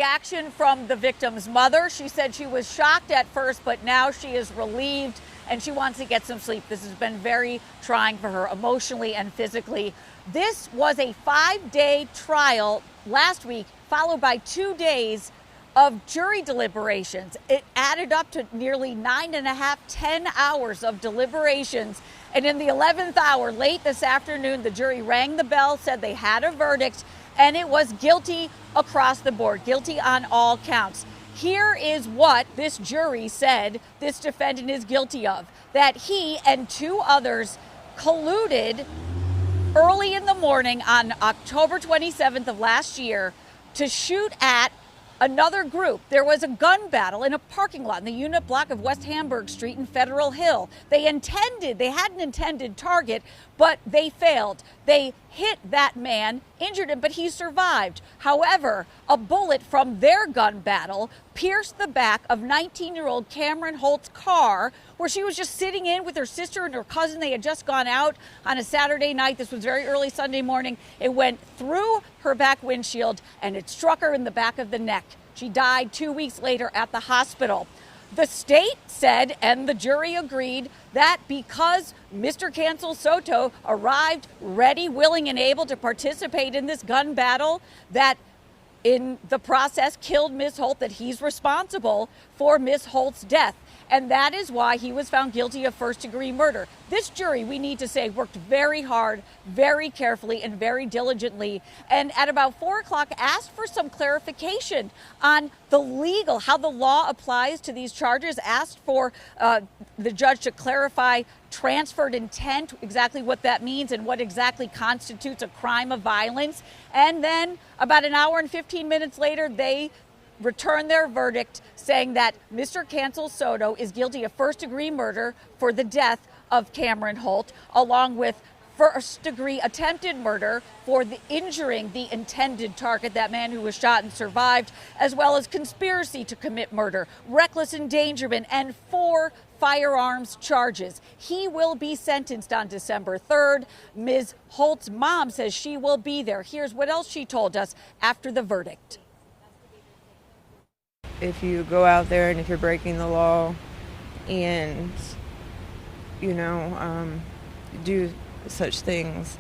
reaction from the victim's mother. She said she was shocked at first, but now she is relieved and she wants to get some sleep. This has been very trying for her emotionally and physically. This was a 5-day trial last week, followed by 2 days of jury deliberations. It added up to nearly 9.5, 10 hours of deliberations. And in the 11th hour, late this afternoon, the jury rang the bell, said they had a verdict, and it was guilty across the board, guilty on all counts. Here is what this jury said this defendant is guilty of: that he and 2 others colluded early in the morning on October 27th of last year to shoot at another group. There was a gun battle in a parking lot in the unit block of West Hamburg Street in Federal Hill. They had an intended target, but they failed. They hit that man, injured him, but he survived. However, a bullet from their gun battle pierced the back of 19-year-old Cameron Holt's car, where she was just sitting in with her sister and her cousin. They had just gone out on a Saturday night. This was very early Sunday morning. It went through her back windshield and it struck her in the back of the neck. She died 2 weeks later at the hospital. The state said, and the jury agreed, that because Mr. Cancel Soto arrived ready, willing, and able to participate in this gun battle, that in the process killed Ms. Holt, that he's responsible for Ms. Holt's death. And that is why he was found guilty of first-degree murder. This jury, we need to say, worked very hard, very carefully, and very diligently. And at about 4 o'clock, asked for some clarification on how the law applies to these charges, asked for the judge to clarify transferred intent, exactly what that means and what exactly constitutes a crime of violence. And then about an hour and 15 minutes later, they returned their verdict saying that Mr. Cancel Soto is guilty of first-degree murder for the death of Cameron Holt, along with first-degree attempted murder for injuring the intended target, that man who was shot and survived, as well as conspiracy to commit murder, reckless endangerment, and 4 firearms charges. He will be sentenced on December 3rd. Ms. Holt's mom says she will be there. Here's what else she told us after the verdict. If you go out there and if you're breaking the law and, do such things,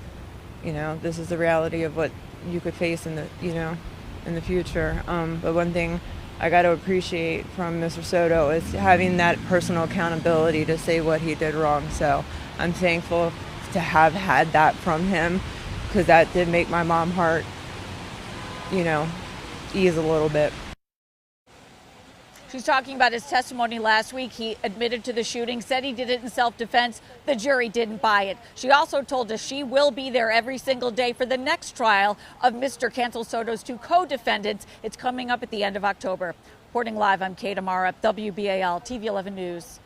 this is the reality of what you could face in the future. But one thing I got to appreciate from Mr. Soto is having that personal accountability to say what he did wrong. So I'm thankful to have had that from him, because that did make my mom's heart, ease a little bit. She's talking about his testimony last week. He admitted to the shooting, said he did it in self-defense. The jury didn't buy it. She also told us she will be there every single day for the next trial of Mr. Cancel Soto's 2 co-defendants. It's coming up at the end of October. Reporting live, I'm Kate Amara, WBAL TV 11 News.